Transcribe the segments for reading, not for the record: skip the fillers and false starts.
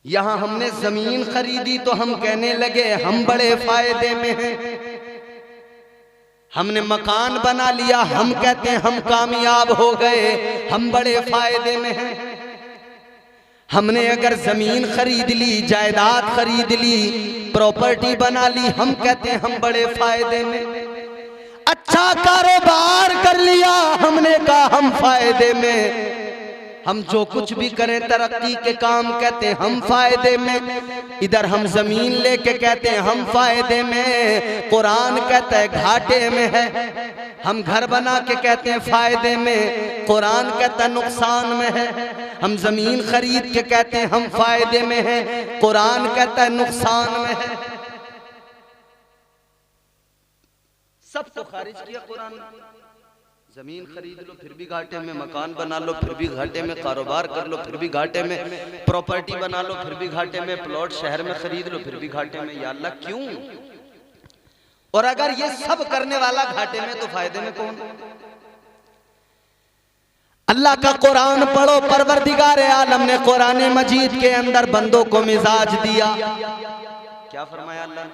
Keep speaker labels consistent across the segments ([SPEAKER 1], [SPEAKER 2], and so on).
[SPEAKER 1] यहां हमने जमीन खरीदी तो हम कहने लगे हम बड़े फायदे में हैं। हमने मकान बना लिया, हम कहते हैं हम कामयाब हो गए, हम बड़े फायदे में हैं। हमने अगर जमीन खरीद ली, जायदाद खरीद ली, प्रॉपर्टी बना ली, हम कहते हैं हम बड़े फायदे में। अच्छा कारोबार कर लिया, हमने कहा हम फायदे में। हम जो कुछ भी करें तरक्की के काम कहते हैं हम फायदे में। इधर हम जमीन लेके कहते हैं हम फायदे में, कुरान कहता है घाटे में है। हम घर बना के कहते हैं फायदे में, कुरान कहता है नुकसान में है। हम जमीन खरीद के कहते हैं हम फायदे में हैं, कुरान कहता है नुकसान में है। सबको खारिज किया कुरान ने। जमीन खरीद लो फिर भी घाटे में, मकान बना लो फिर भी घाटे में, कारोबार कर लो फिर भी घाटे में, प्रॉपर्टी बना लो फिर भी घाटे में, प्लॉट शहर में खरीद लो फिर भी घाटे में। या अल्लाह क्यों? और अगर ये सब करने वाला घाटे में तो फायदे में कौन? अल्लाह का कुरान पढ़ो। परवरदिगार आलम ने कुरान मजीद के अंदर बंदों को मिजाज दिया। क्या फरमाया अल्लाह ने?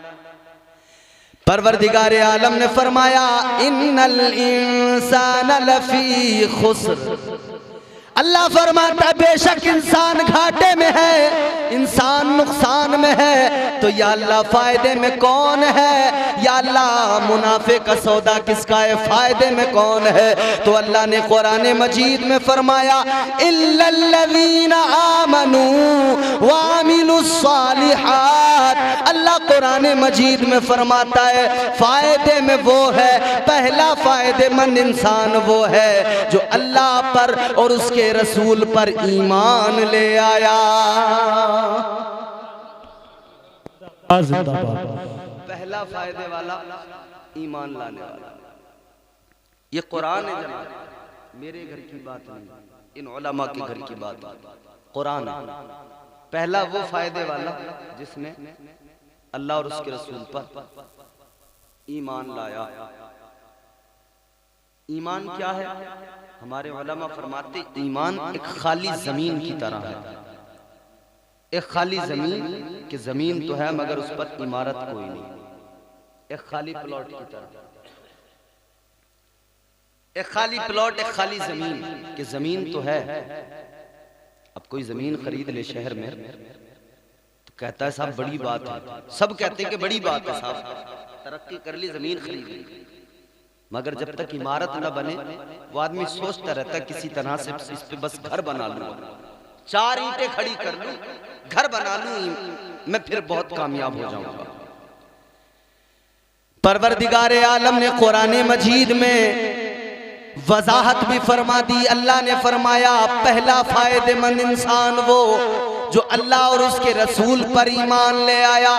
[SPEAKER 1] परवरदिगार आलम ने फरमाया इन्नल इंसान लफी खुस्र। अल्लाह फरमाता है बेशक इंसान घाटे में है, इंसान नुकसान में है। तो या अल्लाह फायदे में कौन है? या अल्लाह मुनाफे का सौदा किसका है? फायदे में कौन है? तो अल्लाह ने कुरान मजीद में फरमाया इल्लल्लज़ीना आमनू व अमिलुस्सालिहात। अल्लाह कुरान मजीद में फरमाता है फायदे में वो है, पहला फायदेमंद इंसान वो है जो अल्लाह पर और उसके रसूल पर ईमान ले आया। पहला फायदे वाला ईमान लाने वाला। ये कुरान है जनाब, मेरे घर की बात नहीं, इन उलमा के घर की बात। कुरान पहला वो फायदे वाला जिसने अल्लाह और उसके रसूल पर ईमान लाया। ईमान क्या है? हमारे उलमा फरमाते ईमान एक खाली जमीन की तरह है। एक खाली जमीन कि जमीन तो है मगर उस पर इमारत कोई नहीं। एक खाली प्लॉट की तरह, एक खाली प्लॉट, एक खाली जमीन कि जमीन तो है। अब कोई जमीन खरीद ले शहर में तो कहता है साहब बड़ी बात है, सब कहते हैं कि बड़ी बात है साहब, तरक्की कर ली, जमीन खरीद ली। मगर जब तक इमारत न बने वो आदमी सोचता रहता है किसी तरह से इस पे बस घर बना लूं, 4 ईंटें खड़ी कर लूं, घर बना लूं, मैं फिर बहुत कामयाब हो जाऊंगा। परवरदिगार आलम ने कुरान मजीद में वजाहत भी फरमा दी। अल्लाह ने फरमाया पहला फायदेमंद इंसान वो जो अल्लाह और उसके रसूल पर ईमान ले आया।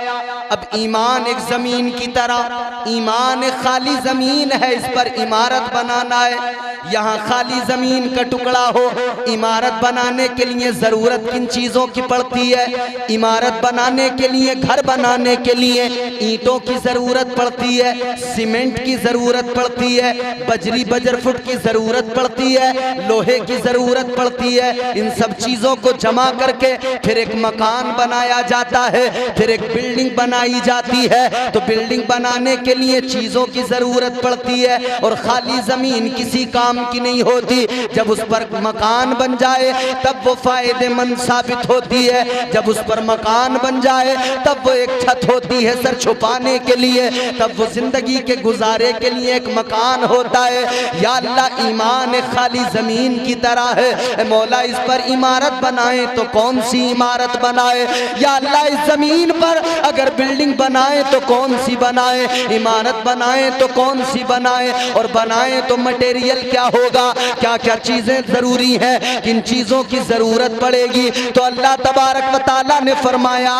[SPEAKER 1] अब ईमान एक जमीन की तरह, ईमान एक खाली जमीन है, इस पर इमारत बनाना है। यहाँ खाली जमीन का टुकड़ा हो, इमारत बनाने के लिए जरूरत किन चीजों की पड़ती है? इमारत बनाने के लिए, घर बनाने के लिए ईंटों की जरूरत पड़ती है, सीमेंट की जरूरत पड़ती है, बजरी बजर फुट की जरूरत पड़ती है, लोहे की जरूरत पड़ती है। इन सब चीजों को जमा करके फिर एक मकान बनाया जाता है, फिर एक बिल्डिंग बनाई जाती है। तो बिल्डिंग बनाने के लिए चीजों की जरूरत पड़ती है और खाली जमीन किसी काम की नहीं होती। जब उस पर मकान बन जाए तब वो फायदेमंद साबित होती है। जब उस पर मकान बन जाए तब वो एक छत होती है सर छुपाने के लिए, तब वो जिंदगी के गुजारे के लिए एक मकान होता है। या अल्लाह ईमान एक खाली जमीन की तरह है। मौला इस पर इमारत बनाए तो कौन सी इमारत बनाए? या अल्लाह इस जमीन पर अगर बिल्डिंग बनाए तो कौन सी बनाए? इमारत बनाए तो कौन सी बनाए? और बनाए तो मटेरियल क्या होगा? क्या क्या चीजें जरूरी हैं? किन चीजों की जरूरत पड़ेगी? तो अल्लाह तबारक व तआला ने फरमाया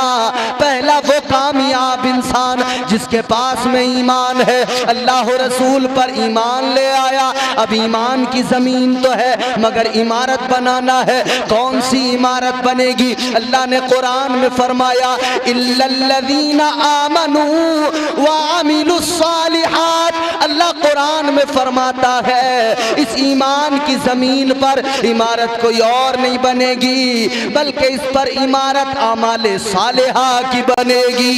[SPEAKER 1] पहला वो कामयाब इंसान जिसके पास में ईमान है, अल्लाह रसूल पर ईमान ले आया। अब ईमान की जमीन तो है मगर इमारत बनाना है। कौन सी इमारत बनेगी? अल्लाह ने कुरान में फरमाया इल्लल्लज़ीना आमनू व अमिलुस्सालिहात। अमालुस्सालिहात। अल्लाह कुरान में फरमाता है इस ईमान की जमीन पर इमारत कोई और नहीं बनेगी, बल्कि इस पर इमारत आमाले सालिहा की बनेगी।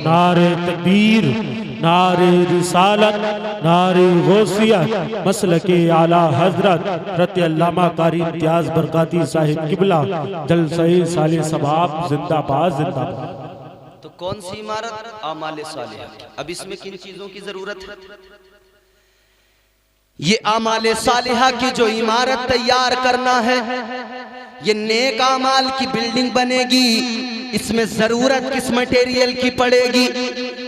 [SPEAKER 2] नारे तकबीर, नारे रिसालत, नारे गौसियत, मसलके आला हजरत रत्ते अल्लामा कारी इम्तियाज बरकाती साहिब किबला जलसे साले सबाब जिंदाबाद जिंदाबाद।
[SPEAKER 1] तो कौन सी इमारत? आमाले सालिहा। अब इसमें किन चीजों की जरूरत है? ये आमाले सालिहा की जो इमारत तैयार करना है, ये नेक आमाल की बिल्डिंग बनेगी। इसमें जरूरत किस मटेरियल की पड़ेगी?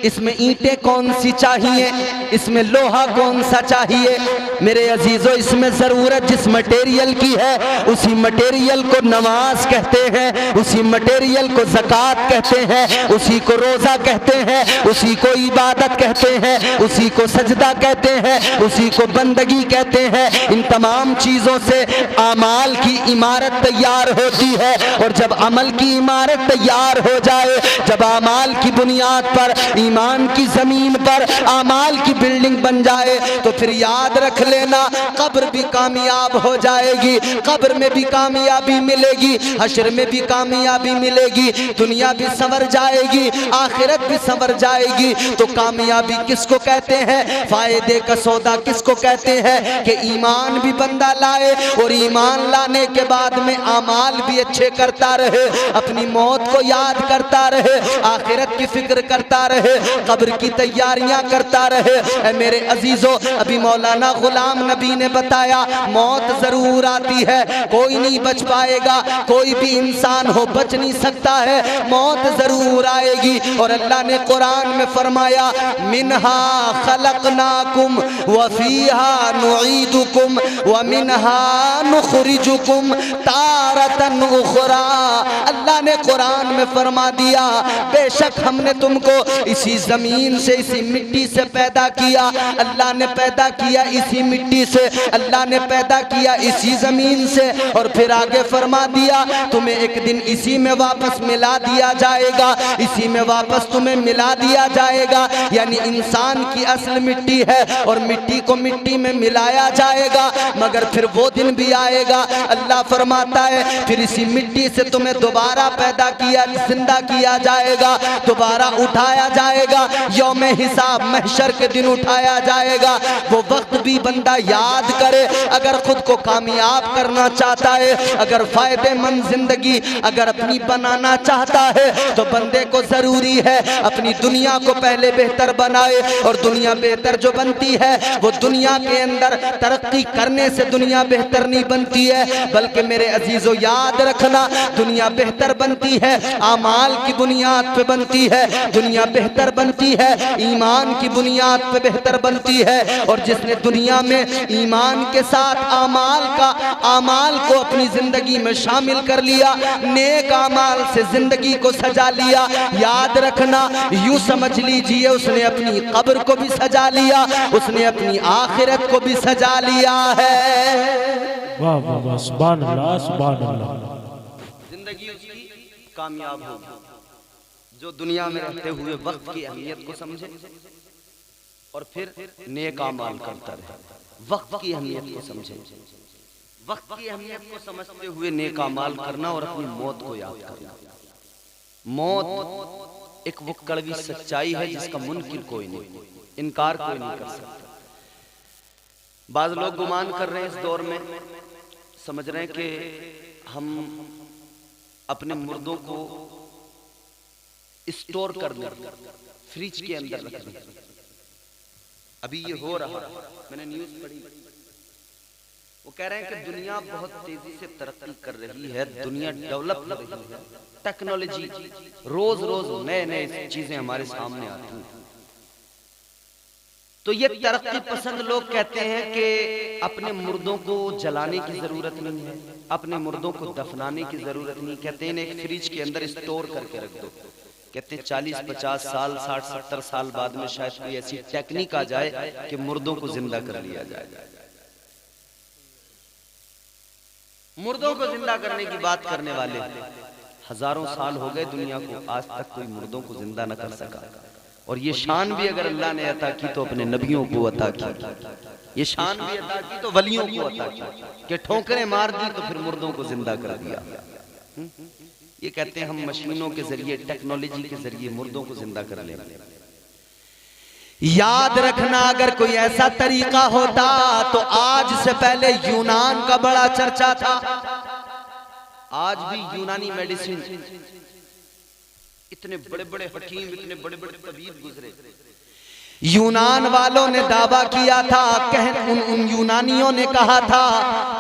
[SPEAKER 1] इसमें ईंटें कौन सी चाहिए, इसमें लोहा कौन सा चाहिए? मेरे अजीजों, इसमें जरूरत जिस मटेरियल की है उसी मटेरियल को नमाज कहते हैं, उसी मटेरियल को ज़कात कहते हैं, उसी को रोजा कहते हैं, उसी को इबादत कहते हैं, उसी को सजदा कहते हैं, उसी को बंदगी कहते हैं। इन तमाम चीजों से अमाल की इमारत तैयार होती है। और जब अमल की इमारत तैयार हो जाए, जब अमाल की बुनियाद पर, ईमान की जमीन पर अमाल की बिल्डिंग बन जाए, तो फिर याद रख लेना कब्र भी कामयाब हो जाएगी, कब्र में भी कामयाबी मिलेगी, हश्र में भी कामयाबी मिलेगी, दुनिया भी संवर जाएगी, आखिरत भी संवर जाएगी। तो कामयाबी किसको कहते हैं? फायदे का सौदा किसको कहते हैं? कि ईमान भी बंदा लाए और ईमान लाने के बाद में अमाल भी अच्छे करता रहे, अपनी मौत को याद करता रहे, आखिरत की फिक्र करता रहे, कब्र की तैयारियां करता रहे। मेरे अजीजों, अभी मौलाना गुलाम नबी ने बताया मौत जरूर आती है, कोई नहीं बच पाएगा, कोई भी इंसान हो बच नहीं सकता है, मौत जरूर आएगी। और अल्लाह ने कुरान में फरमाया मिनहा खलकनाकुम व फीहा नुईदुकुम व मिनहा नुखरिजुकुम तारतन उखरा। अल्लाह ने कुरान में फरमा दिया बेशक हमने तुमको इसी जमीन से, इसी मिट्टी से पैदा किया। अल्लाह ने पैदा किया इसी मिट्टी से, अल्लाह ने पैदा किया इसी जमीन से। और फिर आगे फरमा दिया तुम्हें एक दिन इसी में वापस मिला दिया जाएगा, इसी में वापस तुम्हें मिला दिया जाएगा। यानी इंसान की असल मिट्टी है और मिट्टी को मिट्टी में मिलाया जाएगा, मगर फिर वो दिन भी आएगा, अल्लाह फरमाता है फिर इसी मिट्टी से तुम्हें दोबारा पैदा किया, जिंदा किया जाएगा, दोबारा उठाया जाएगा, यौम हिसाब महशर के दिन उठाया जाएगा। वो वक्त भी बंदा याद करे। अगर खुद को कामयाब करना चाहता है, अगर फायदेमंद जिंदगी अगर अपनी बनाना चाहता है, तो बंदे को जरूरी है अपनी दुनिया को पहले बेहतर बनाए। और दुनिया बेहतर जो बनती है वो दुनिया के अंदर तरक्की करने से दुनिया बेहतर नहीं बनती है, बल्कि मेरे अजीजों याद रखना दुनिया बेहतर बनती है आमाल की बुनियाद पे बनती है, दुनिया बेहतर बनती है ईमान की बुनियाद पे बेहतर बनती है। और जिसने दुनिया में ईमान के साथ आमाल को अपनी जिंदगी में शामिल कर लिया, नेक आमाल से जिंदगी को सजा लिया, याद रखना यूं समझ लीजिए उसने अपनी कब्र को भी सजा लिया, उसने अपनी आखिरत को भी सजा लिया है।
[SPEAKER 2] वाह वाह वाह, सुभान अल्लाह सुभान अल्लाह।
[SPEAKER 1] जिंदगी उसकी कामयाब होगी जो दुनिया में रहते हुए वक्त की अहमियत को समझे और फिर नेक आमाल करता रहे, वक्त की अहमियत को समझे, वक्त की अहमियत को समझते हुए नेक आमाल करना और अपनी मौत को याद करना। मौत एक वो कड़वी सच्चाई है जिसका मुनकिर कोई नहीं, इनकार कोई नहीं कर सकता। बाज लोग गुमान कर रहे हैं इस दौर में, समझ रहे हैं कि हम अपने मुर्दों को स्टोर कर दें, फ्रिज के अंदर रख दें। अभी ये हो रहा है, मैंने न्यूज़ पढ़ी, वो कह रहे हैं कि दुनिया बहुत तेजी से तरक्की कर रही है, दुनिया डेवलप कर रही है, टेक्नोलॉजी रोज रोज नए नए चीजें हमारे सामने आती हैं। तो ये तरक्की पसंद लोग कहते हैं कि अपने मुर्दों को जलाने की जरूरत नहीं है, अपने मुर्दों को दफनाने की जरूरत नहीं, कहते हैं एक फ्रिज के अंदर स्टोर करके रख दो। कहते हैं 40-50 साल 60-70 साल बाद में शायद कोई ऐसी टेक्निक आ जाए कि मुर्दों को जिंदा कर लिया जाए। मुर्दों को जिंदा करने की बात करने वाले हजारों साल हो गए दुनिया को, आज तक कोई मुर्दों को जिंदा न कर सका। और ये शान भी अगर अल्लाह ने अता की तो अपने नबियों को अता की, ये शान भी अता की तो वलियों को अता की कि ठोकरें मार दी तो फिर मुर्दों को जिंदा कर दिया। ये कहते हैं हम मशीनों के जरिए, टेक्नोलॉजी के जरिए मुर्दों को जिंदा कर ले। याद रखना, अगर कोई ऐसा तरीका होता तो आज से पहले यूनान का बड़ा चर्चा था। आज भी यूनानी मेडिसिन, इतने बड़े बड़े हकीम, इतने बड़े बड़े तबीब गुजरे। यूनान वालों ने दावा किया था, उन यूनानियों ने कहा था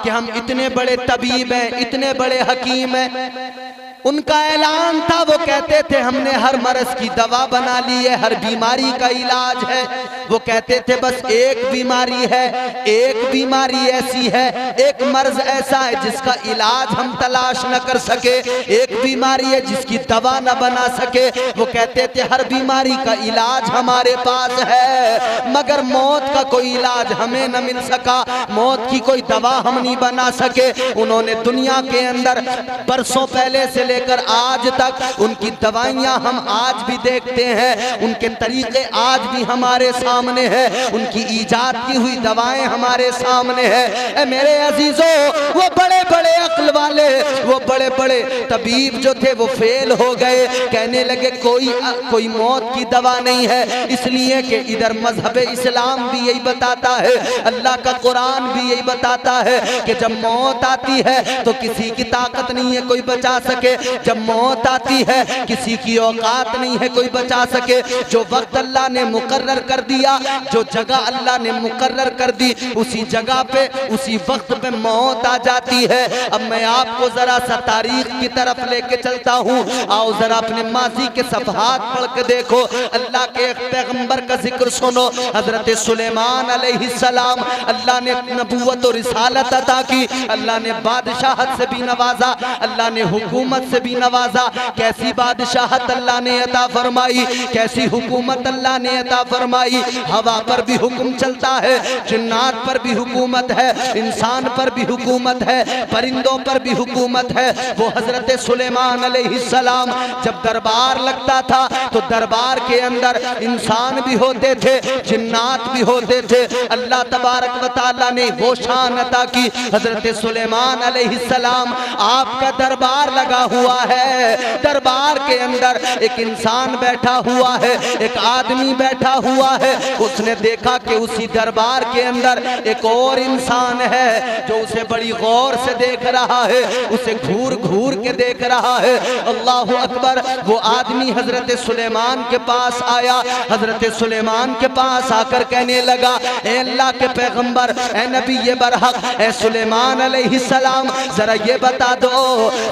[SPEAKER 1] कि हम इतने बड़े तबीब हैं, इतने बड़े हकीम हैं। उनका ऐलान था, वो कहते थे हमने हर मर्ज की दवा बना ली है, हर बीमारी का इलाज है। वो कहते थे बस एक बीमारी है, एक बीमारी ऐसी है, एक मर्ज ऐसा है जिसका इलाज हम तलाश न कर सके, एक बीमारी है जिसकी दवा न बना सके। वो कहते थे हर बीमारी का इलाज हमारे पास है, मगर मौत का कोई इलाज हमें न मिल सका, मौत की कोई दवा हम नहीं बना सके। उन्होंने दुनिया के अंदर बरसों पहले से लेकर आज तक उनकी दवाइयां हम आज भी देखते हैं, उनके तरीके आज भी हमारे सामने हैं, उनकी ईजाद की हुई दवाएं हमारे सामने हैं। मेरे अजीजों, वो बड़े बड़े अक्ल वाले, वो बड़े बड़े तबीब जो थे वो फेल हो गए। कहने लगे कोई मौत की दवा नहीं है, इसलिए कि इधर मजहब इस्लाम भी यही बताता है, अल्लाह का कुरान भी यही बताता है कि जब मौत आती है तो किसी की ताकत नहीं है कोई बचा सके, जब मौत आती है किसी की औकात नहीं है कोई बचा सके। जो वक्त अल्लाह ने मुकर्रर कर दिया, जो जगह अल्लाह ने मुकर्रर कर दी, उसी जगह पे उसी वक्त पे मौत आ जाती है। अब मैं आपको जरा सा तारीख की तरफ लेके चलता हूँ, आओ जरा अपने माजी के सफहात पढ़ के देखो। अल्लाह के एक पैगंबर का जिक्र सुनो, हजरत सुलेमान अलैहिस्सलाम। अल्लाह ने नबूवत और रिसालत अता की, अल्लाह ने बादशाहत से भी नवाजा, अल्लाह ने हुकूमत से भी नवाजा। कैसी बादशाहत अल्लाह ने अता फरमाई, कैसी हुकूमत अल्लाह ने अता फरमाई। हवा पर भी हुक्म चलता है, जिन्नात पर भी हुकूमत है, इंसान पर भी हुकूमत है, परिंदों पर भी हुकूमत है। वो हजरत सुलेमान अलैहिस्सलाम जब दरबार लगता था तो दरबार के अंदर इंसान भी होते थे, जिन्नात भी होते थे। अल्लाह तबारक व तआला ने वो शान अता की, हजरत सुलेमान अलैहिस्सलाम आपका दरबार लगा हुआ है, दरबार के अंदर एक इंसान बैठा हुआ है, एक आदमी बैठा हुआ है। उसने देखा कि उसी दरबार के अंदर एक और इंसान है जो उसे बड़ी गौर से देख रहा है, उसे घूर घूर के देख रहा है। अल्लाहु अकबर। वो आदमी हजरत सुलेमान के पास आया, हजरत सुलेमान के पास आकर कहने लगा, ए अल्लाह के पैगंबर, ए नबी ये बरहक, ए सुलेमान अलैहिस्सलाम, जरा ये बता दो,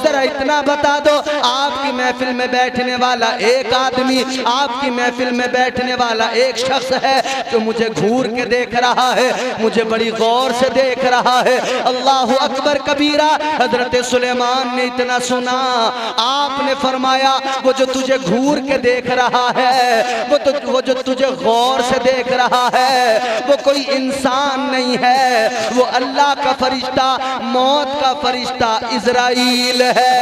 [SPEAKER 1] जरा इतना बता दो, आपकी महफिल में बैठने वाला एक आदमी, आपकी महफिल में बैठने वाला एक शख्स है जो मुझे घूर के देख रहा है, मुझे बड़ी गौर से देख रहा है। अल्लाहु अकबर कबीरा। हजरत सुलेमान ने इतना सुना, आपने फरमाया वो जो तुझे घूर के देख रहा है, वो जो तुझे गौर से देख रहा है, वो कोई इंसान नहीं है, वो अल्लाह का फरिश्ता, मौत का फरिश्ता इज़राइल है।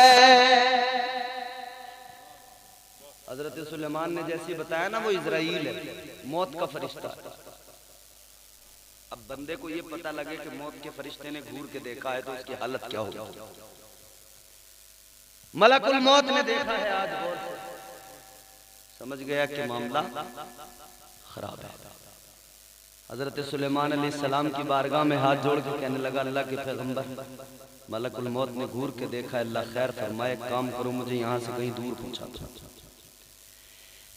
[SPEAKER 1] हजरत सुलेमान ने जैसे बताया ना, वो इज़राइल है, मौत का फरिश्ता। अब बंदे को ये पता लगे कि मौत के फरिश्ते ने घूर के देखा है तो उसकी हालत क्या होगी। मलकुल मौत ने देखा है आज, गौर से समझ गया कि मामला खराब है। हजरत सुलेमान अलैहिस्सलाम की बारगाह में हाथ जोड़ के कहने लगा, अल्लाह के पैगंबर, मलकुल मौत ने घूर के देखा है, अल्लाह खैर फरमाए, काम करो, मुझे यहाँ से कहीं दूर पहुंचा दो।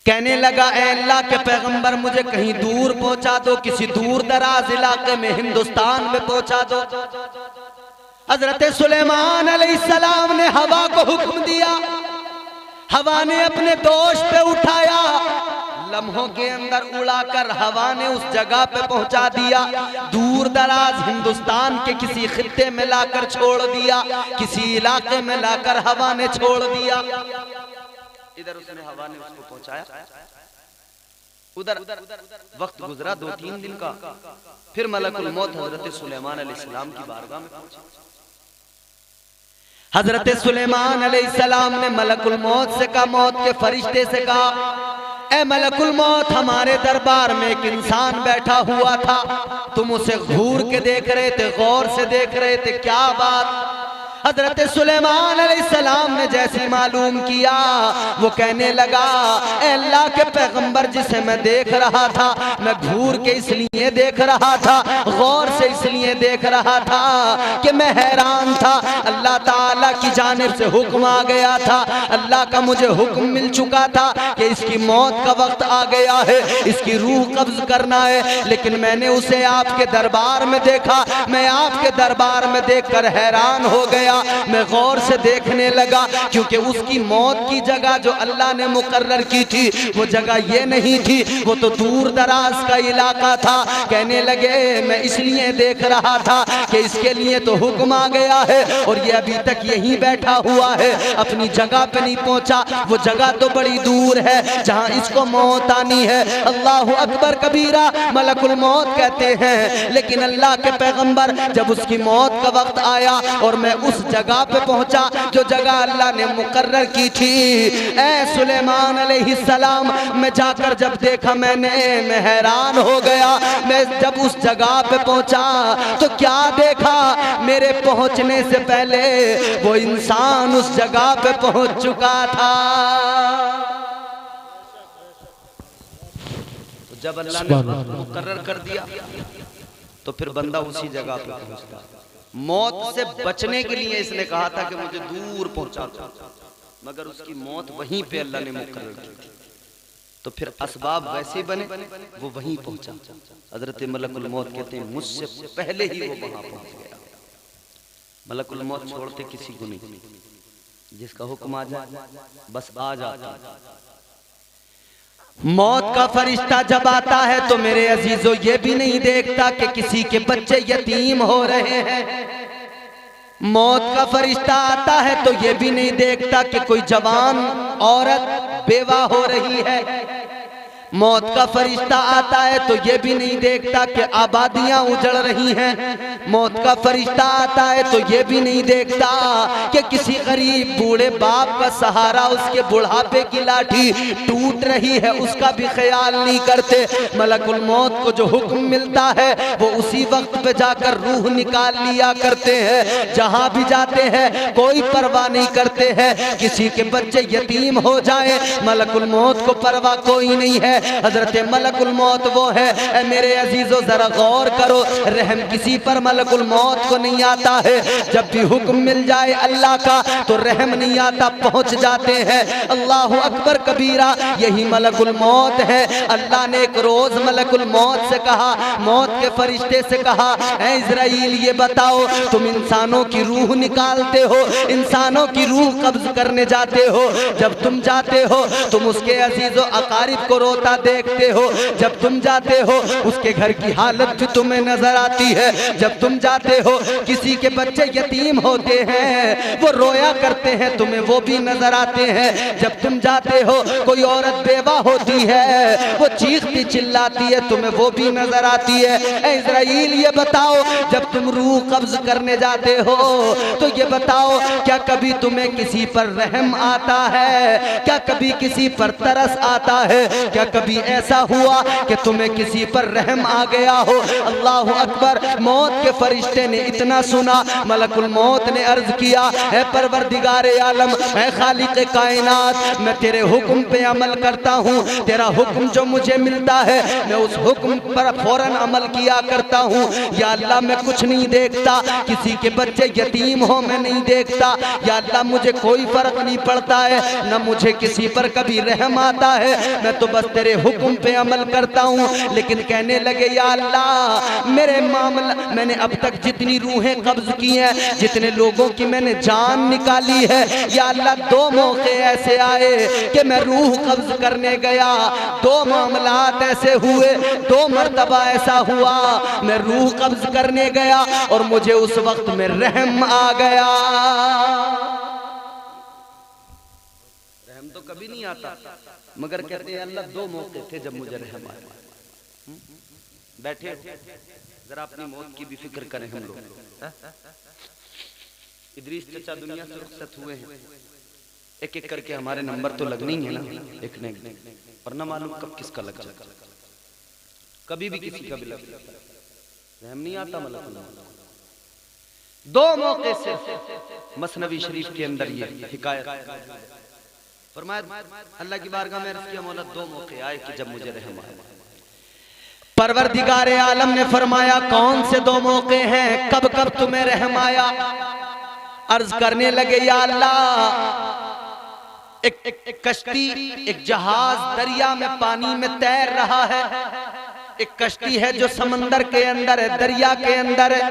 [SPEAKER 1] कहने लगा, ए अल्लाह के पैगंबर, मुझे कहीं दूर पहुंचा दो, किसी दूर दराज इलाके में, हिंदुस्तान में पहुंचा दो। हजरत सुलेमान अलैहिस्सलाम ने हवा को हुक्म दिया, हवा ने अपने दोष पे उठाया, लम्हों के अंदर उड़ाकर हवा ने उस जगह पे पहुंचा दिया, दूर दराज हिंदुस्तान के किसी खित्ते में लाकर छोड़ दिया, किसी इलाके में लाकर हवा ने छोड़ दिया। इधर उसने हवा ने उसको पहुंचाया, उधर वक्त गुजरा 2-3 दिन का, फिर मलकुल मौत हजरत सुलेमान अलैहिस्सलाम की बारगाह में पहुंचा। हजरत सुलेमान अलैहिस्सलाम ने मलकुल मौत से कहा, मौत के फरिश्ते से कहा, ए मलकुल मौत, हमारे दरबार में एक इंसान बैठा हुआ था, तुम उसे घूर के देख रहे थे, गौर से देख रहे थे, क्या बात? हजरत सुलेमान अलैहिस्सलाम ने जैसे मालूम किया, वो कहने लगा, ए अल्लाह के पैगंबर, जिसे मैं देख रहा था, मैं घूर के इसलिए देख रहा था, गौर से इसलिए देख रहा था कि मैं हैरान था। अल्लाह ताला की जानिब से हुक्म आ गया था, अल्लाह का मुझे हुक्म मिल चुका था कि इसकी मौत का वक्त आ गया है, इसकी रूह कब्ज करना है, लेकिन मैंने उसे आपके दरबार में देखा। मैं आपके दरबार में देखकर हैरान हो गया। मैं गौर से देखने लगा, क्योंकि उसकी मौत की जगह जो अल्लाह ने मुकर्रर की थी, वो जगह ये नहीं थी, वो तो दूर दराज का इलाका था। कहने लगे, मैं इसलिए देख रहा था कि इसके लिए तो हुक्म आ गया है, और ये अभी तक यहीं बैठा हुआ है, अपनी जगह पे नहीं पहुंचा। वो जगह तो बड़ी दूर है जहां इसको मौत आनी है। अल्लाह अकबर कबीरा, मलकुल मौत कहते हैं। लेकिन अल्लाह के पैगंबर, जब उसकी मौत का वक्त आया और मैं उस जगह पे पहुंचा जो जगह अल्लाह ने मुकर्रर की थी, ए सुलेमान अलैहिस्सलाम, मैं जाकर जब देखा मैं हैरान हो गया। मैं जब उस जगह पे पहुंचा तो क्या देखा, मेरे पहुंचने से पहले वो इंसान उस जगह पे पहुंच चुका था। तो जब अल्लाह ने मुकर्रर कर दिया तो फिर बंदा उसी जगह पे पहुंचता। मौत से बचने के लिए इसने कहा था कि मुझे दूर पहुंचा, मगर उसकी मौत वहीं पे अल्लाह ने मुकर्रर की थी। तो फिर असबाब वैसे बने, वो वहीं पहुंचा। हजरत मलकुल मौत कहते हैं, मुझसे पहले ही वो वहां पहुंच गया। मलकुल मौत छोड़ते किसी को नहीं, जिसका हुक्म आ जाए बस आ जाता। मौत का फरिश्ता जब आता है तो मेरे अजीजों ये भी नहीं देखता कि किसी के बच्चे यतीम हो रहे हैं। मौत का फरिश्ता आता है तो ये भी नहीं देखता कि कोई जवान औरत बेवा हो रही है। मौत का फरिश्ता आता है तो ये भी नहीं देखता कि आबादियां उजड़ रही हैं। मौत का फरिश्ता आता है तो ये भी नहीं देखता कि किसी गरीब बूढ़े बाप का सहारा, उसके बुढ़ापे की लाठी टूट रही है, उसका भी ख्याल नहीं करते। मलकुल मौत को जो हुक्म मिलता है वो उसी वक्त पे जाकर रूह निकाल लिया करते हैं। जहां भी जाते हैं कोई परवाह नहीं करते हैं। किसी के बच्चे यतीम हो जाए, मलकुल मौत को परवाह कोई नहीं है। हजरत मलकुल मौत वो है, ऐ मेरे अजीजों जरा गौर करो, रहम किसी पर मलकुल मौत को नहीं आता है। जब भी हुक्म मिल जाए अल्लाह का तो रहम नहीं आता, पहुंच जाते हैं। अल्लाह अकबर कबीरा, यही मलकुल मौत है। अल्लाह ने एक रोज मलकुल मौत से कहा, मौत के फरिश्ते से कहा, ऐ इज़राइल ये बताओ, तुम इंसानों की रूह निकालते हो, इंसानों की रूह कब्ज करने जाते हो। जब तुम जाते हो तुम उसके अजीजों अकारिब को रोता देखते हो। जब तुम जाते हो उसके घर की हालत भी तुम्हें नजर आती है। जब तुम जाते हो किसी के बच्चे यतीम होते हैं, वो रोया करते हैं, तुम्हें वो भी नजर आते हैं। जब तुम जाते हो कोई औरत बेवा होती है, वो चीखती चिल्लाती है, तुम्हें वो भी नजर आती है। ऐ इज़राइल ये बताओ, जब तुम रूह कब्ज करने जाते हो तो ये बताओ, क्या कभी तुम्हें किसी पर रहम आता है? क्या कभी किसी पर तरस आता है? क्या कभी ऐसा हुआ कि तुम्हें किसी पर रहम आ गया हो? अल्लाह अकबर। मौत के फरिश्ते ने इतना सुना, मलकुल मौत ने अर्ज किया, है परवरदिगारे आलम, है खालिक कायनात, मैं तेरे हुक्म पे अमल करता हूँ। तेरा हुक्म जो मुझे मिलता है मैं उस हुक्म पर फौरन अमल किया करता हूँ। या अल्लाह मैं कुछ नहीं देखता, किसी के बच्चे यतीम हो मैं नहीं देखता। या अल्लाह मुझे कोई फर्क नहीं पड़ता है, न मुझे किसी पर कभी रहम आता है, मैं तो बस तेरे हुक्म पे अमल करता हूँ। लेकिन कहने लगे, या अल्लाह मेरे मामला, मैंने अब तक जितनी रूहें कब्ज की हैं, जितने लोगों की मैंने जान निकाली है, या अल्लाह दो मौके ऐसे आए कि मैं रूह कब्ज करने गया, दो मामलात ऐसे हुए, दो मर्तबा ऐसा हुआ मैं रूह कब्ज करने गया और मुझे उस वक्त में रहम आ गया। रहम तो कभी नहीं आता, मगर कहते हैं अल्लाह दो मौके थे जब मुझे रहम आया। बैठे जरा अपनी मौत की भी फिक्र करें हम लोग। इदरीस चचा दुनिया से रुखसत हुए हैं, एक एक करके हमारे नंबर तो लगने ही है ना, एक ने पर ना मालूम कब किसका लग जाता, कभी भी किसी का भी लग जाता, रहम नहीं आता मलक। दो मौके से मसनवी शरीफ के अंदर ये हिकायत फरमाया, अल्लाह की बारगाह में अर्ज़ किया, मौला दो मौके आए कि जब मुझे रहम आया। परवरदिगार आलम ने फरमाया कौन से दो मौके हैं, कब कब तुम्हें रहम आया? अर्ज करने लगे, या अल्लाह, एक कश्ती, एक जहाज दरिया में पानी में तैर रहा है, एक कश्ती है जो समंदर के अंदर है, दरिया के अंदर है,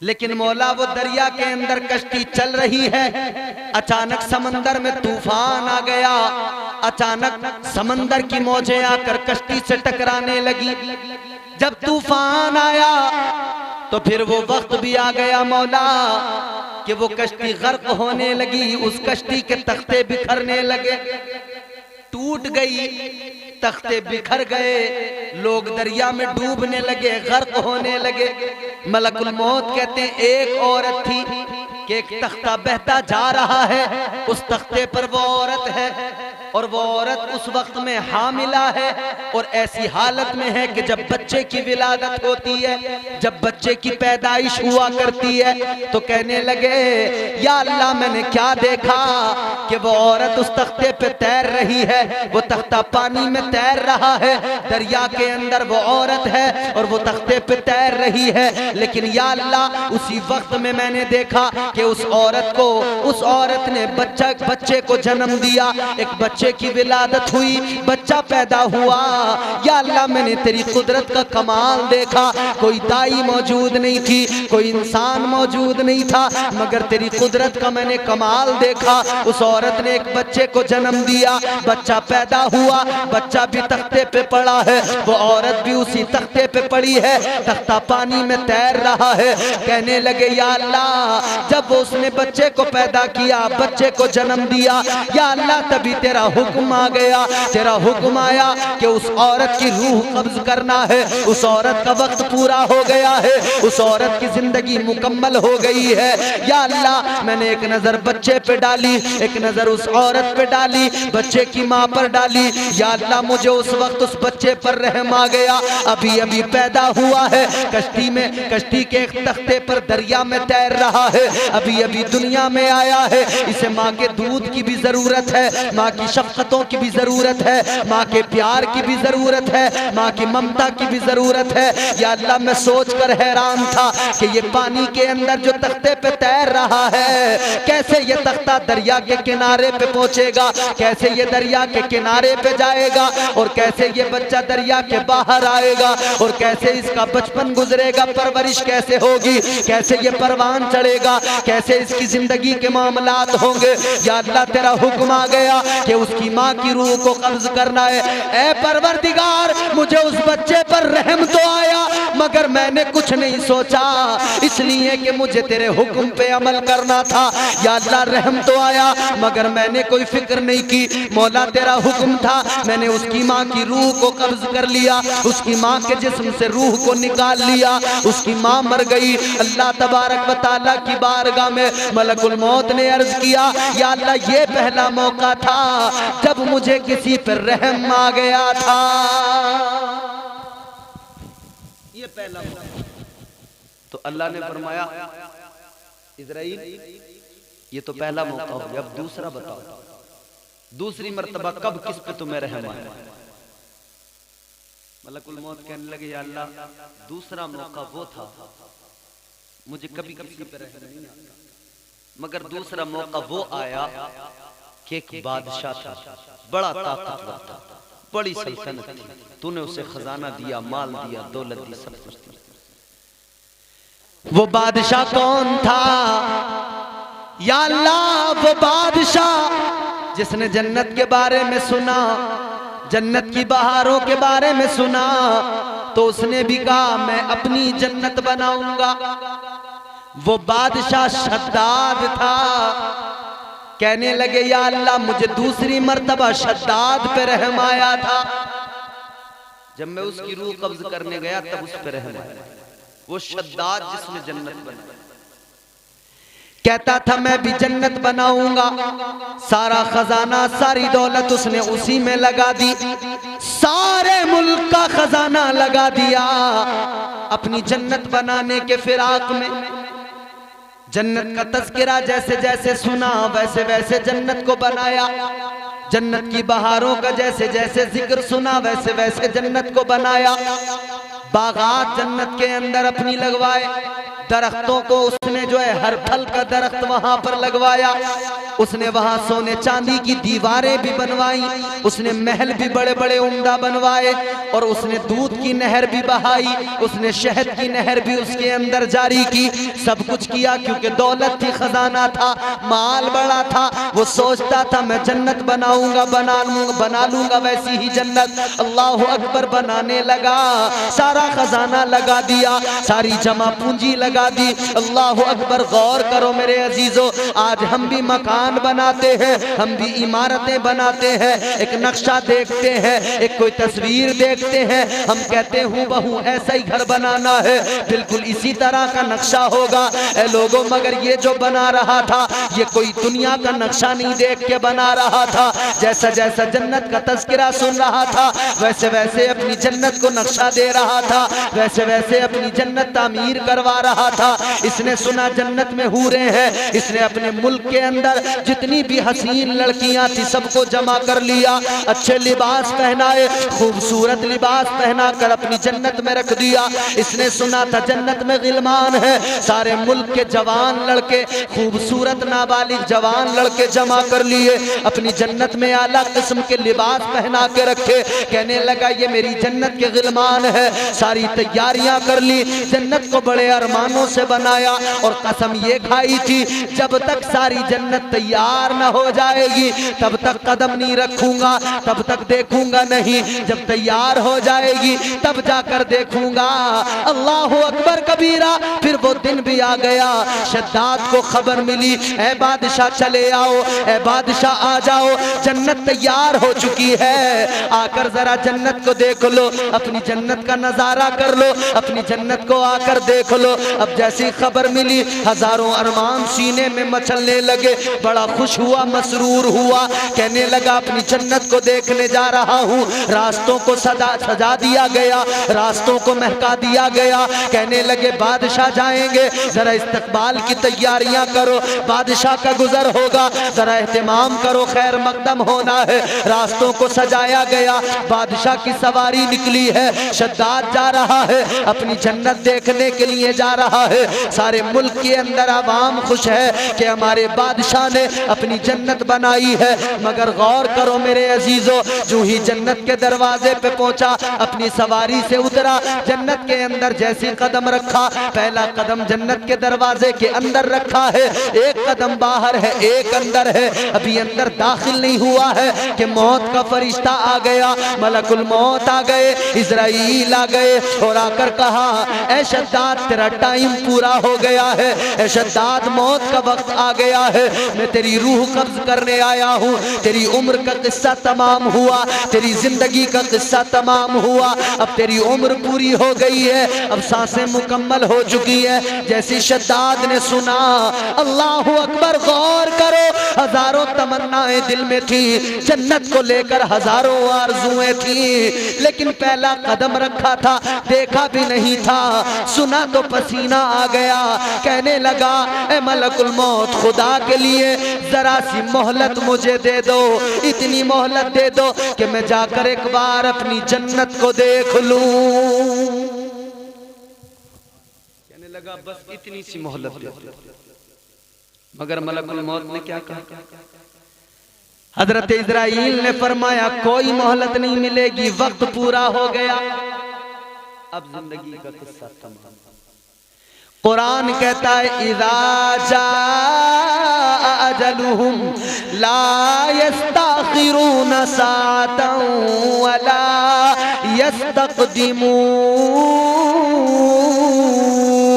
[SPEAKER 1] लेकिन मौला वो दरिया के अंदर कश्ती चल रही है, अचानक समंदर में तूफान आ गया, अचानक समंदर की मौजें आकर कश्ती से टकराने लगी। जब तूफान आया तो फिर वो वक्त भी आ गया मौला कि वो कश्ती गर्क होने लगी, उस कश्ती के तख्ते बिखरने लगे, टूट गई, तख्ते बिखर गए, लोग दरिया में डूबने लगे, गर्क होने लगे। मलकुल मौत कहते हैं एक औरत थी कि एक तख्ता बहता जा रहा है, उस तख्ते पर वो औरत है और वो औरत उस वक्त में हामिला है और ऐसी हालत में है कि जब बच्चे की विलादत होती है, जब बच्चे की पैदाइश हुआ करती है, तो कहने लगे, या अल्लाह मैंने क्या देखा कि वो औरत उस तख्ते पे तैर रही है, वो तख्ता पानी में तैर रहा है, दरिया के अंदर वो औरत है और वो तख्ते पे तैर रही है, लेकिन या अल्लाह उसी वक्त में मैंने देखा कि उस औरत ने बच्चे को जन्म दिया, एक बच्चे की विलादत हुई, बच्चा पैदा हुआ। या अल्लाह मैंने तेरी कुदरत का कमाल देखा, कोई दाई मौजूद नहीं थी, कोई इंसान मौजूद नहीं था, मगर तेरी कुदरत का मैंने कमाल देखा। उस औरत ने एक बच्चे को जन्म दिया, बच्चा पैदा हुआ, बच्चा भी तख्ते पे पड़ा है, वो औरत भी उसी तख्ते पे पड़ी है, तख्ता पानी में तैर रहा है। कहने लगे, या अल्लाह जब उसने बच्चे को पैदा किया, बच्चे को जन्म दिया, या अल्लाह तभी तेरा हुक्म आ गया, तेरा हुक्म आया कि उस औरत की रूह कब्ज करना है, उस औरत का वक्त पूरा हो गया है, उस औरत की जिंदगी मुकम्मल हो गई है। या अल्लाह मैंने एक नजर बच्चे पे डाली, एक नजर उस औरत पे डाली, बच्चे की माँ पर डाली, या अल्लाह मुझे उस वक्त उस बच्चे पर रहम आ गया, अभी अभी पैदा हुआ है, कश्ती के एक तख्ते पर दरिया में तैर रहा है, अभी अभी दुनिया में आया है, इसे माँ के दूध की भी जरूरत है, माँ की शफकतों की भी जरूरत है, माँ के प्यार की भी जरूरत है, माँ की ममता की भी जरूरत है। या अल्लाह मैं सोचकर हैरान था कि ये पानी के अंदर जो तख्ते पे तैर रहा है, कैसे ये तख्ता दरिया के किनारे पे पहुंचेगा, कैसे ये दरिया के किनारे पे जाएगा, और कैसे ये बच्चा दरिया के बाहर आएगा, और कैसे इसका बचपन गुजरेगा, परवरिश कैसे होगी, कैसे ये परवान चढ़ेगा, कैसे इसकी जिंदगी के मामलात होंगे। या अल्लाह तेरा हुक्म आ गया कि उसकी माँ की रूह को कब्ज करना है। ऐ परवरदिगार मुझे उस बच्चे पर रहम तो आया, मगर मैंने कुछ नहीं सोचा, इसलिए कि मुझे तेरे हुक्म पे अमल करना था। या अल्लाह रहम तो आया, मगर मैंने कोई फिक्र नहीं की, मौला तेरा हुक्म था, मैंने उसकी माँ की रूह को कब्ज कर लिया, उसकी माँ के जिस्म से रूह को निकाल लिया, उसकी माँ मर गई। अल्लाह तबारक व तआला की बारगाह में मलकुल मौत ने अर्ज किया, या अल्लाह ये पहला मौका था जब मुझे किसी पर रहम आ गया था, ये पहला मौका। तो अल्लाह ने फरमाया, इज़राइल ये तो पहला मौका हो गया, अब दूसरा बताओ, दूसरी मर्तबा कब किस पे तुम्हें रहम आया? मलकुल मौत कहने लगे, या अल्लाह दूसरा मौका वो था, मुझे कभी किसी पे रहम नहीं आता, मगर दूसरा मौका वो आया कि एक बादशाह था, बड़ा ताकतवर था, बड़ी सल्तनत थी, तूने उसे खजाना दिया, माल दिया, दौलत दी, सब कुछ दिया। वो बादशाह कौन था? या अल्लाह वो बादशाह जिसने जन्नत के बारे में सुना, जन्नत की बहारों के बारे में सुना, तो उसने भी कहा मैं अपनी जन्नत बनाऊंगा। वो बादशाह शद्दाद था। कहने लगे, या अल्लाह मुझे दूसरी मर्तबा शद्दाद पे रहम आया था, जब मैं उसकी रूह कब्ज करने गया तब उस पे रहम आया। वो शद्दाद जिसने जन्नत बनाई। कहता था मैं भी जन्नत बनाऊंगा। सारा खजाना सारी दौलत उसने उसी में लगा दी, सारे मुल्क का खजाना लगा दिया अपनी जन्नत बनाने के फिराक में। जन्नत का तज़किरा जैसे जैसे सुना वैसे वैसे जन्नत को बनाया। जन्नत की बहारों का जैसे जैसे जिक्र सुना वैसे वैसे जन्नत को बनाया। बागात जन्नत के अंदर अपनी लगवाए, दरख्तों को उसने जो है हर फल का दरख्त वहां पर लगवाया। उसने वहां सोने चांदी की दीवारें भी बनवाई, उसने महल भी बड़े बड़े उम्दा बनवाए, और उसने दूध की नहर भी बहाई, उसने शहद की नहर भी उसके अंदर जारी की। सब कुछ किया क्योंकि दौलत थी, खजाना था, माल बड़ा था। वो सोचता था मैं जन्नत बनाऊंगा, बना लूंगा वैसी ही जन्नत। अल्लाह अकबर बनाने लगा, सारा खजाना लगा दिया, सारी जमा पूंजी लगा दी। अल्लाह अकबर। गौर करो मेरे अजीजों, आज हम भी मकान बनाते हैं, हम भी इमारतें बनाते हैं, एक नक्शा देखते हैं, एक कोई तस्वीर देखते हैं, हम कहते हूँ बहू ऐसा ही घर बनाना है, बिल्कुल इसी तरह का नक्शा होगा। ए लोगों, मगर ये जो बना रहा था ये कोई दुनिया का नक्शा नहीं देख के बना रहा था। जैसा जैसा जन्नत का तज़किरा सुन रहा था वैसे वैसे अपनी जन्नत को नक्शा दे रहा था, वैसे वैसे अपनी जन्नत तामीर करवा रहा था। इसने सुना जन्नत में हूरें हैं, इसने अपने मुल्क के अंदर जितनी भी हसीन लड़कियां थी सबको जमा कर लिया, अच्छे लिबास पहनाए, खूबसूरत लिबास पहना कर अपनी जन्नत में रख दिया। इसने सुना था जन्नत में गिलमान है, सारे मुल्क के जवान लड़के, खूबसूरत नाबालिग जवान लड़के जमा कर लिए, अपनी जन्नत में आला किस्म के लिबास पहना के रखे। कहने लगा ये मेरी जन्नत के गिलमान है। सारी तैयारियां कर ली, जन्नत को बड़े अरमानों से बनाया, और कसम ये खाई थी जब तक सारी जन्नत तैयार न हो जाएगी तब तक कदम नहीं रखूंगा, तब तक देखूंगा नहीं, जब तैयार हो जाएगी तब जाकर देखूंगा। अल्लाह अकबर कबीरा। फिर वो दिन भी आ गया, शद्दाद को खबर मिली, ए बादशाह चले आओ, ए बादशाह आ जाओ, जन्नत तैयार हो चुकी है, आकर जरा जन्नत को देख लो, अपनी जन्नत का नजारा कर लो, अपनी जन्नत को आकर देख लो। अब जैसी खबर मिली हजारों अरमान सीने में मचलने लगे, बड़ा खुश हुआ, मसरूर हुआ, कहने लगा अपनी जन्नत को देखने जा रहा हूँ। रास्तों को सजा दिया गया, रास्तों को महका दिया गया। कहने लगे बादशाह जाएंगे, जरा इस्तकबाल की तैयारियां करो, बादशाह का गुजर होगा, जरा एहतमाम करो, खैर मकदम होना है। रास्तों को सजाया गया, बादशाह की सवारी निकली है, शद्दाद जा रहा है, अपनी जन्नत देखने के लिए जा रहा है। सारे मुल्क के अंदर आवाम खुश है कि हमारे बादशाह ने अपनी जन्नत बनाई है। मगर गौर करो मेरे अजीजों, जो ही जन्नत के दरवाजे पे पहुंचा, अपनी सवारी से उतरा, जन्नत के अंदर जैसी कदम रखा, पहला कदम जन्नत के दरवाजे के अंदर रखा है, एक कदम बाहर है, एक अंदर है, अभी अंदर दाखिल नहीं हुआ है कि मौत का फरिश्ता आ गया, मलकुल मौत आ गए, इजराइल आ गए, और आकर कहा ऐ शद्दाद तेरा टाइम पूरा हो गया है, ऐ शद्दाद मौत का वक्त आ गया है, मैं तेरी रूह कब्ज करने आया हूँ, तेरी उम्र का किस्सा तमाम हुआ, तेरी जिंदगी का किस्सा तमाम हुआ, अब तेरी उम्र पूरी हो गई है, अब सांसें मुकम्मल हो चुकी है। जैसी शद्दाद ने सुना, अल्लाह अकबर, गौर करो, हजारों तमन्नाएं दिल में थी, जन्नत को लेकर हजारों आरज़ुएं थी, लेकिन पहला कदम रखा था, देखा भी नहीं था, सुना तो पसीना आ गया। कहने लगा ए मलकुल मौत, खुदा के लिए जरा सी मोहलत मुझे दे दो, इतनी मोहलत दे दो कि मैं जाकर एक बार अपनी जन्नत को देख लूं। कहने लगा बस इतनी सी मोहलत दे दो। मगर मलकुल मौत ने क्या कहा? हजरत इजराइल ने फरमाया कोई मोहलत नहीं मिलेगी, वक्त पूरा हो गया, अब जिंदगी का किस्सा तमाम। कुरान कहता है इज़ा जाअ अजलुहुम ला यस्तखिरून साअतन वला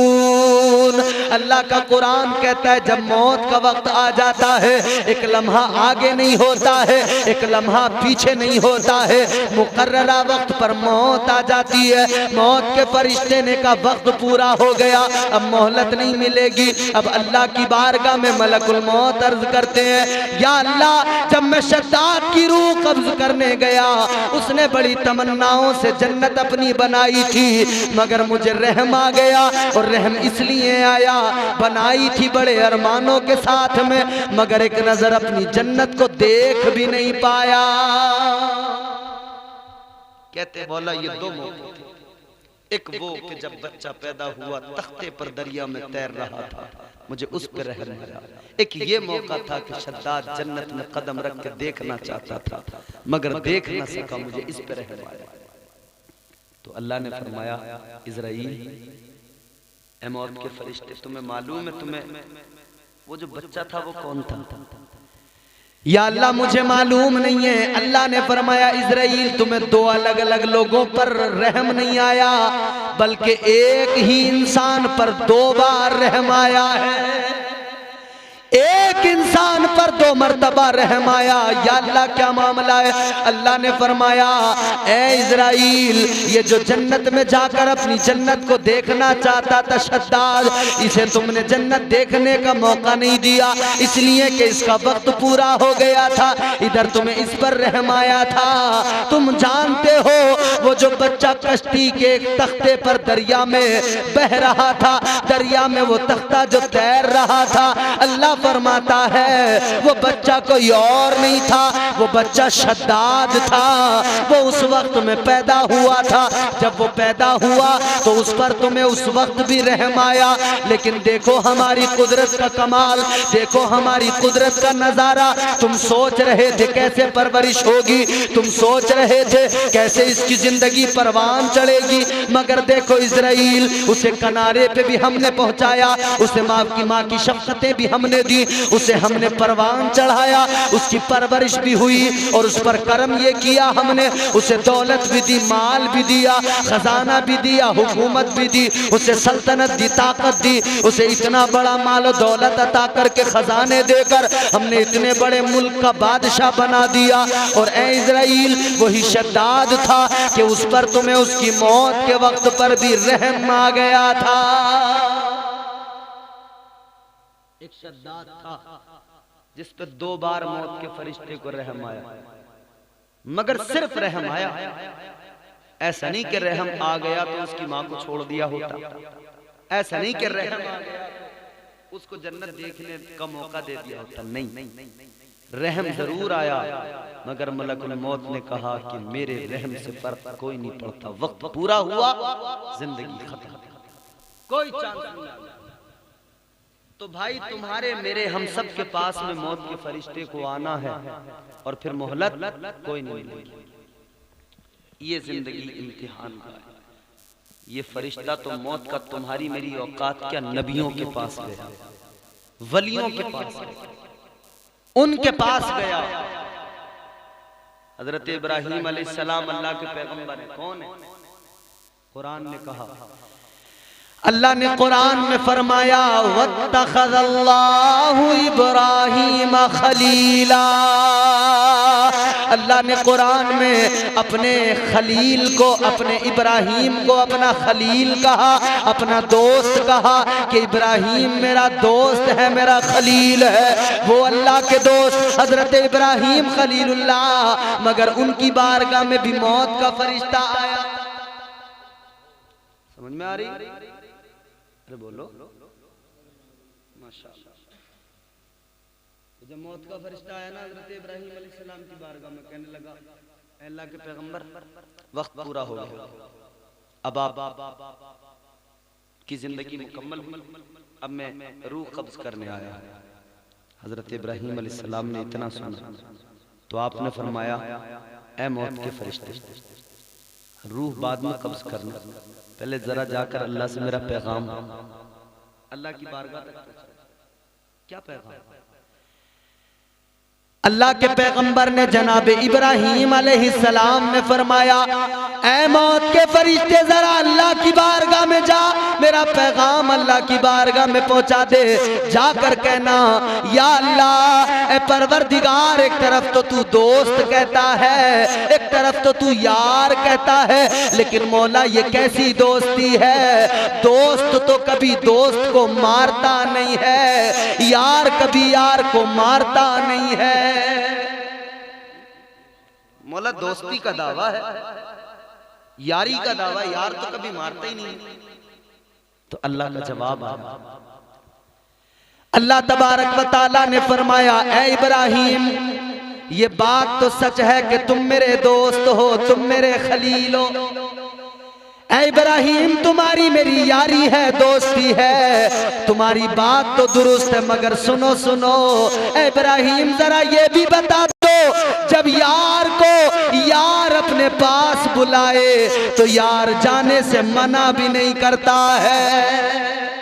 [SPEAKER 1] यस्तक़दिमून। अल्लाह का कुरान कहता है जब मौत का वक्त आ जाता है, एक लम्हा आगे नहीं होता है, एक लम्हा पीछे नहीं होता है, मुकर्ररा वक्त पर मौत आ जाती है। मौत के फरिश्ते ने का वक्त पूरा हो गया, अब मोहलत नहीं मिलेगी। अब अल्लाह की बारगाह में मलकुल मौत अर्ज करते हैं, या अल्लाह जब मैं शद्दाद की रूह कब्ज करने गया, उसने बड़ी तमन्नाओं से जन्नत अपनी बनाई थी, मगर मुझे रहम आ गया। और रहम इसलिए आया, बनाई थी बड़े अरमानों के साथ में, मगर एक नजर अपनी जन्नत को देख भी नहीं पाया। कहते बोला ये दो मौके थे, एक वो कि जब बच्चा पैदा हुआ तख्ते पर दरिया में तैर रहा था, मुझे उस पर रहम आया। एक ये मौका था कि शद्दाद जन्नत में कदम रख के देखना चाहता था, मगर देख ना सका, मुझे इस पर रहम आया। तो अल्लाह ने फरमाया, इज़राइल ए मौत के फरिश्ते, तुम्हें मालूम है तुम्हें वो जो बच्चा था वो कौन था? या अल्लाह मुझे मालूम नहीं है। अल्लाह ने फरमाया, इज़राइल तुम्हें दो अलग अलग लोगों पर रहम नहीं आया, बल्कि एक ही इंसान पर दो बार रहम आया है। एक इंसान पर दो मर्तबा रहम आया। या अल्लाह क्या मामला है? अल्लाह ने फरमाया, ए इज़राइल, ये जो जन्नत में जाकर अपनी जन्नत को देखना चाहता था शद्दाद, इसे तुमने जन्नत देखने का मौका नहीं दिया, इसलिए कि इसका वक्त पूरा हो गया था। इधर तुम्हें इस पर रहम आया था। तुम जानते हो वो जो बच्चा कश्ती के एक तख्ते पर दरिया में बह रहा था, दरिया में वो तख्ता जो तैर रहा था, अल्लाह फरमाता है वो बच्चा कोई और नहीं था, वो बच्चा शद्दाद था। वो उस वक्त में पैदा हुआ था, जब वो पैदा हुआ तो उस पर तुम्हें उस वक्त भी रहम आया। लेकिन देखो हमारी कुदरत का कमाल, देखो हमारी कुदरत का नजारा। तुम सोच रहे थे कैसे परवरिश होगी, तुम सोच रहे थे कैसे इसकी जिंदगी परवान चढ़ेगी, मगर देखो इज़राइल, उसे किनारे पे भी हमने पहुंचाया, उसे माँ की शफ़क़तें भी हमने दी, उसे हमने परवान चढ़ाया, उसकी परवरिश भी हुई और उस पर करम ये किया हमने, उसे दौलत भी दी, माल भी दिया, खजाना भी दिया, हुकूमत भी दी, उसे सल्तनत दी, ताकत दी। उसे इतना बड़ा माल और दौलत अता करके खजाने देकर हमने इतने बड़े मुल्क का बादशाह बना दिया। और ए इज़राइल, वही शद्दाद था कि उस पर तुम्हें उसकी मौत के वक्त पर भी रहम आ गया था। एक शद्दाद था जिस पे दो बार मौत के फरिश्ते को रहम आया, मगर सिर्फ रहम आया। ऐसा नहीं कि रहम आ गया तो उसकी मां को छोड़ दिया होता, ऐसा नहीं कि रहम आ गया उसको जन्नत देखने का मौका दे दिया होता, नहीं, रहम जरूर आया, मगर मलकुल मौत ने कहा कि मेरे रहम से फर्क कोई नहीं पड़ता, वक्त पूरा हुआ, जिंदगी खत्म, कोई चांस नहीं। तो भाई तुम्हारे मेरे हम सब के पास में मौत के फरिश्ते को आना है और फिर मोहलत कोई नहीं मिलेगी। ये जिंदगी इम्तिहान का है। ये फरिश्ता तो मौत का तुम्हारी मेरी औकात क्या, नबियों के पास गया, वलियों के पास गया, उनके पास गया। हजरत इब्राहीम अलैहिस्सलाम अल्लाह के पैगंबर है। कौन है? कुरान ने कहा, अल्लाह ने कुरान में फरमाया, वत्तखज़ल्लाहु इब्राहीम खलीला। अल्लाह ने कुरान में अपने खलील को, अपने इब्राहीम को अपना खलील कहा, अपना दोस्त कहा कि इब्राहीम मेरा दोस्त है, मेरा खलील है, वो अल्लाह के दोस्त हजरत इब्राहीम खलीलुल्लाह। मगर उनकी बारगाह में भी मौत का फरिश्ता आया। समझ में आ रही? अरे बोलो माशाअल्लाह। जब मौत का फरिश्ता आया ना हजरत इब्राहीम अलैहिस्सलाम की बारगाह में, कहने लगा, अल्लाह के पैगंबर, वक्त पूरा हो गया, अब आप की जिंदगी मुकम्मल हुई, अब मैं रूह कब्ज करने आया। हजरत इब्राहीम अलैहिस्सलाम ने इतना सुना तो आपने फरमाया, ए मौत के फरिश्ते, रूह बाद में कब्ज करना, पहले जरा जाकर अल्लाह से मेरा पैगाम, अल्लाह की बारगाह तक। क्या पैगाम? अल्लाह के पैगंबर ने जनाब इब्राहीम अलैहिस्सलाम ने फरमाया, ऐ मौत के फरिश्ते जरा अल्लाह की बारगाह में जा, मेरा पैगाम अल्लाह की बारगाह में पहुंचा दे। जाकर कहना, या अल्लाह ए परवरदिगार, एक तरफ तो तू दोस्त कहता है, एक तरफ तो तू यार कहता है, लेकिन मौला ये कैसी दोस्ती है? दोस्त तो कभी दोस्त को मारता नहीं है, यार कभी यार को मारता नहीं है। मौला दोस्ती का दावा है, यारी का दावा, यार तो कभी मारता ही नहीं। तो अल्लाह का जवाब आया, अल्लाह तबारक व तआला ने फरमाया, ऐ इब्राहिम, ये बात तो सच है कि तुम मेरे दोस्त हो, तुम मेरे खलील हो। ऐ इब्राहिम, तुम्हारी मेरी यारी है, दोस्ती है, तुम्हारी बात तो दुरुस्त है, मगर सुनो सुनो ऐ इब्राहिम, जरा ये भी बता दो, जब यार को यार अपने पास बुलाए तो यार जाने से मना भी नहीं करता है।